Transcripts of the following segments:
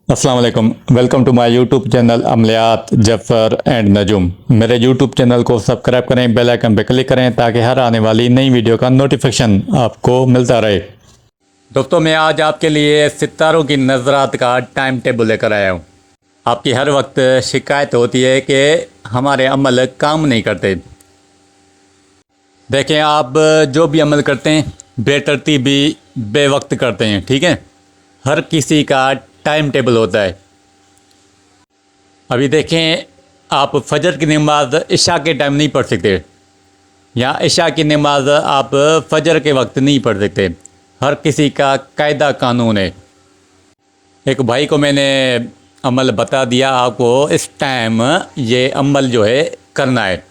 अस्सलाम वालेकुम। Welcome to my YouTube channel अमलियात जफ़र एंड नजुम। मेरे यूट्यूब चैनल को सब्सक्राइब करें, बेल आइकन पर क्लिक करें ताकि हर आने वाली नई वीडियो का नोटिफिकेशन आपको मिलता रहे। दोस्तों, मैं आज आपके लिए सितारों की नज़रात का टाइम टेबल लेकर आया हूँ। आपकी हर वक्त शिकायत होती है कि हमारे अमल काम नहीं करते। देखें, आप जो भी अमल करते हैं बेतरतीबी बेवक्त करते हैं, ठीक है। हर किसी का टाइम टेबल होता है। अभी देखें, आप फजर की नमाज इशा के टाइम नहीं पढ़ सकते, या इशा की नमाज आप फजर के वक्त नहीं पढ़ सकते। हर किसी का कायदा कानून है। एक भाई को मैंने अमल बता दिया, आपको इस टाइम ये अमल जो है करना है,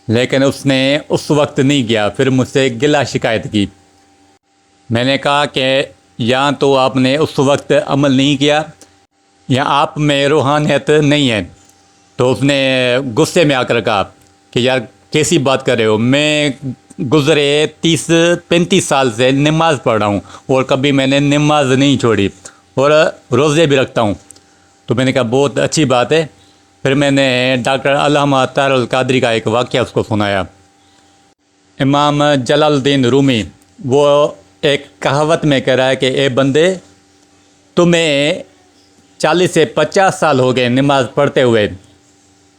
लेकिन उसने उस वक्त नहीं किया। फिर मुझसे गिला शिकायत की। मैंने कहा कि या तो आपने उस वक्त अमल नहीं किया या आप में रूहानियत नहीं है। तो उसने गुस्से में आकर कहा कि यार कैसी बात कर रहे हो, मैं गुज़रे 30-35 साल से नमाज़ पढ़ रहा हूँ और कभी मैंने नमाज नहीं छोड़ी और रोज़े भी रखता हूँ। तो मैंने कहा बहुत अच्छी बात है। फिर मैंने डॉक्टर अल्लामा तारुल कादरी का एक वाक़या उसको सुनाया। इमाम जलालुद्दीन रूमी वो एक कहावत में कह रहा है कि ए बंदे, तुम्हें 40 से 50 साल हो गए नमाज़ पढ़ते हुए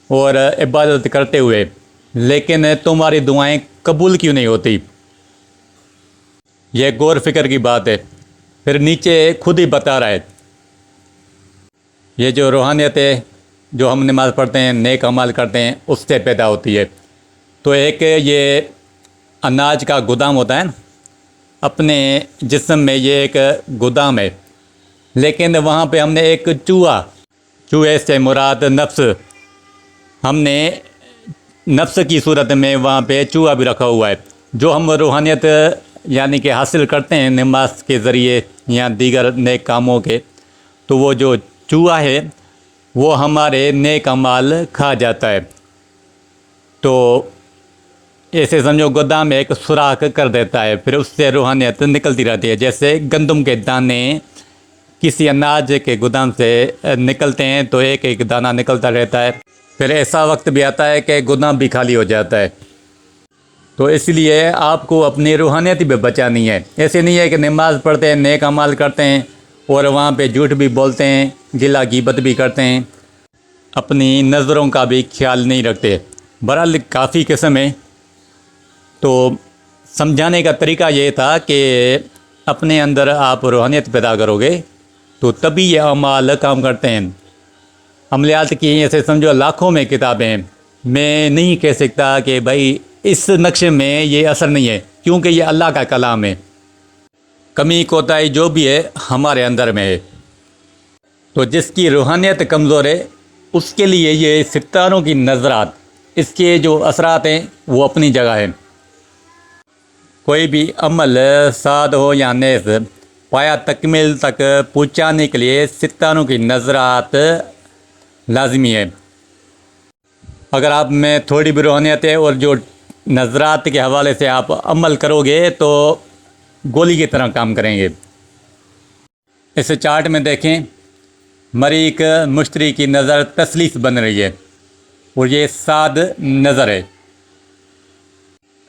और इबादत करते हुए, लेकिन तुम्हारी दुआएं कबूल क्यों नहीं होती। यह गौर फिक्र की बात है। फिर नीचे खुद ही बता रहा है, ये जो रूहानियत है, जो हम नमाज़ पढ़ते हैं, नेक अमाल करते हैं, उससे पैदा होती है। तो एक ये अनाज का गोदाम होता है ना, अपने जिस्म में ये एक गोदाम है, लेकिन वहाँ पे हमने एक चूहे से मुराद नफ्स, हमने नफ्स की सूरत में वहाँ पे चूहा भी रखा हुआ है। जो हम रूहानियत यानी कि हासिल करते हैं नमाज के ज़रिए या दीगर नेक कामों के, तो वो जो चूहा है वो हमारे नेक अमाल खा जाता है। तो ऐसे समझो गोदाम में एक सुराख कर देता है, फिर उससे रूहानियत निकलती रहती है। जैसे गंदम के दाने किसी अनाज के गोदाम से निकलते हैं तो एक एक दाना निकलता रहता है। फिर ऐसा वक्त भी आता है कि गोदाम भी खाली हो जाता है। तो इसलिए आपको अपनी रूहानियत भी बचानी है। ऐसे नहीं है कि नमाज पढ़ते हैं, नेक अमाल करते हैं और वहाँ पे झूठ भी बोलते हैं, गिला गीबत भी करते हैं, अपनी नज़रों का भी ख्याल नहीं रखते। बहरहाल काफ़ी किस्म है। तो समझाने का तरीका ये था कि अपने अंदर आप रूहानियत पैदा करोगे तो तभी ये अमाल काम करते हैं। अमलियात की ऐसे समझो लाखों में किताबें हैं। मैं नहीं कह सकता कि भाई इस नक्शे में ये असर नहीं है, क्योंकि ये अल्लाह का कलाम है। कमी कोताही जो भी है हमारे अंदर में है। तो जिसकी रूहानियत कमज़ोर है उसके लिए ये सितारों की नज़रात, इसके जो असरात हैं वो अपनी जगह है। कोई भी अमल साद हो या नेस, पाया तकमील तक पहुँचाने के लिए सितारों की नज़रात लाजमी है। अगर आप में थोड़ी भी रूहानियत है और जो नज़रात के हवाले से आप अमल करोगे तो गोली की तरह काम करेंगे। इस चार्ट में देखें, मरीक मुश्तरी की नज़र तसलीस बन रही है और ये साद नज़र है।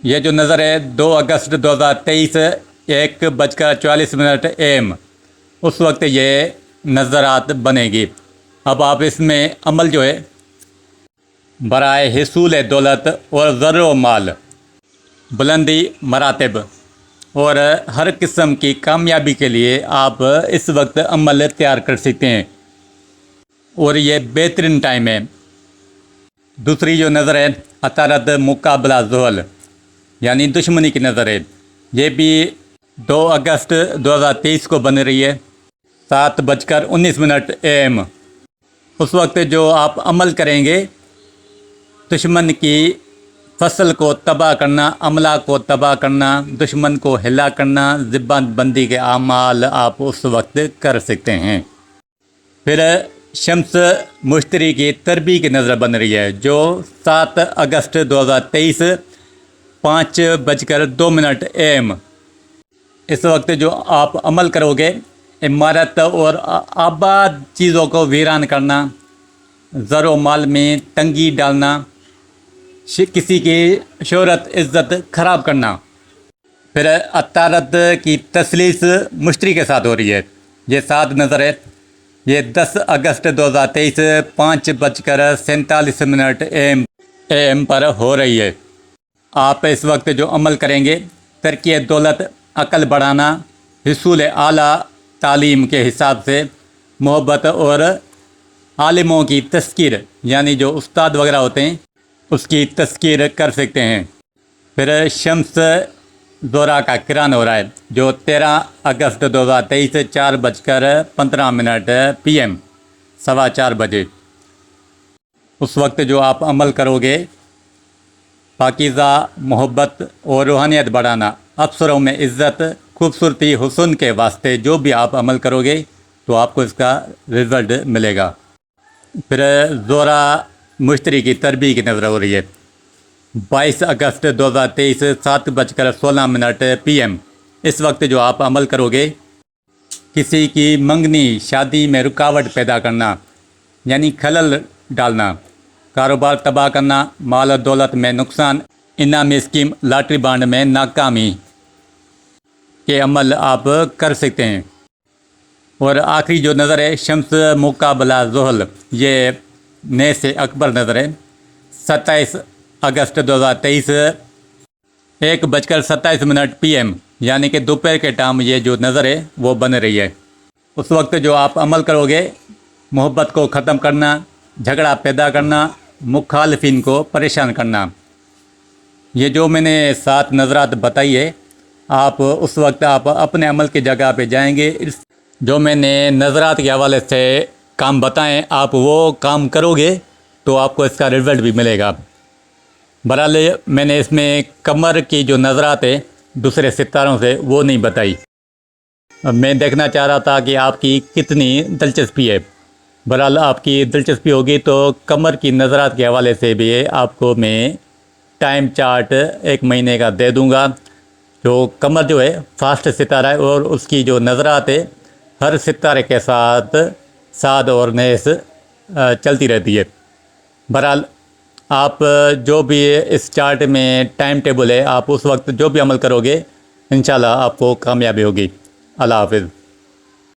यह जो नज़र है 2 अगस्त 2023 1:44 AM, उस वक्त ये नज़रात बनेगी। अब आप इसमें अमल जो है बराए हिसूल दौलत और ज़र्र माल, बुलंदी मरातब और हर किस्म की कामयाबी के लिए आप इस वक्त अमल तैयार कर सकते हैं और ये बेहतरीन टाइम है। दूसरी जो नज़र है अतारत मुकाबला ज़ोहल, यानी दुश्मनी की नज़र है। ये भी 2 अगस्त 2023 को बन रही है 7:19 AM। उस वक्त जो आप अमल करेंगे, दुश्मन की फसल को तबाह करना, अमला को तबाह करना, दुश्मन को हिला करना, ज़िब्बान बंदी के आमाल आप उस वक्त कर सकते हैं। फिर शम्स मुश्तरी की तरबी की नज़र बन रही है जो 7 अगस्त 2023 5:02 AM। इस वक्त जो आप अमल करोगे عمارت اور آباد چیزوں کو ویران کرنا، زر و مال میں تنگی ڈالنا، کسی کی شہرت عزت خراب کرنا۔ پھر عطارد کی تثلیث مشتری کے ساتھ ہو رہی ہے۔ یہ 7 نظر ہے، یہ 10 اگست 2023 5:47 AM پر ہو رہی ہے۔ آپ اس وقت جو عمل کریں گے، ترقی دولت، عقل بڑھانا، حصول اعلیٰ تعلیم کے حساب سے محبت اور عالموں کی تذکیر، یعنی جو استاد وغیرہ ہوتے ہیں اس کی تذکیر کر سکتے ہیں۔ پھر شمس زہرہ کا کران ہو رہا ہے، جو 13 اگست 2023 4:15 PM 4:15 بجے۔ اس وقت جو آپ عمل کرو گے، پاکیزہ محبت اور روحانیت بڑھانا، افسروں میں عزت، خوبصورتی، حسن کے واسطے جو بھی آپ عمل کرو گے تو آپ کو اس کا رزلٹ ملے گا۔ پھر زہرہ مشتری کی تربیت کی نظر ہو رہی ہے، 22 اگست 2023 7:16 PM۔ اس وقت جو آپ عمل کرو گے، کسی کی منگنی شادی میں رکاوٹ پیدا کرنا، یعنی خلل ڈالنا، کاروبار تباہ کرنا، مال و دولت میں نقصان، انعامی اسکیم، لاٹری بانڈ میں ناکامی کے عمل آپ کر سکتے ہیں۔ اور آخری جو نظر ہے، شمس مقابلہ زحل، یہ نئے سے اکبر نظر ہے، 27 اگست 2023 1:27 PM، یعنی کہ دوپہر کے ٹائم یہ جو نظر ہے وہ بن رہی ہے۔ اس وقت جو آپ عمل کرو گے، محبت کو ختم کرنا، جھگڑا پیدا کرنا، مخالفین کو پریشان کرنا۔ یہ جو میں نے 7 نظرات بتائی ہے، آپ اس وقت آپ اپنے عمل کی جگہ پہ جائیں گے، جو میں نے نظرات کے حوالے سے کام بتائیں، آپ وہ کام کرو گے تو آپ کو اس کا رزلٹ بھی ملے گا۔ بہرحال میں نے اس میں قمر کی جو نظرات ہے دوسرے ستاروں سے وہ نہیں بتائی، میں دیکھنا چاہ رہا تھا کہ آپ کی کتنی دلچسپی ہے۔ بہرحال آپ کی دلچسپی ہوگی تو قمر کی نظرات کے حوالے سے بھی آپ کو میں ٹائم چارٹ 1 مہینے کا دے دوں گا۔ جو قمر جو ہے فاسٹ ستارہ ہے، اور اس کی جو نظرات ہے ہر ستارے کے ساتھ سعد اور نیس چلتی رہتی ہے۔ بہرحال آپ جو بھی اس چارٹ میں ٹائم ٹیبل ہے، آپ اس وقت جو بھی عمل کرو گے، انشاءاللہ آپ کو کامیابی ہوگی۔ اللہ حافظ۔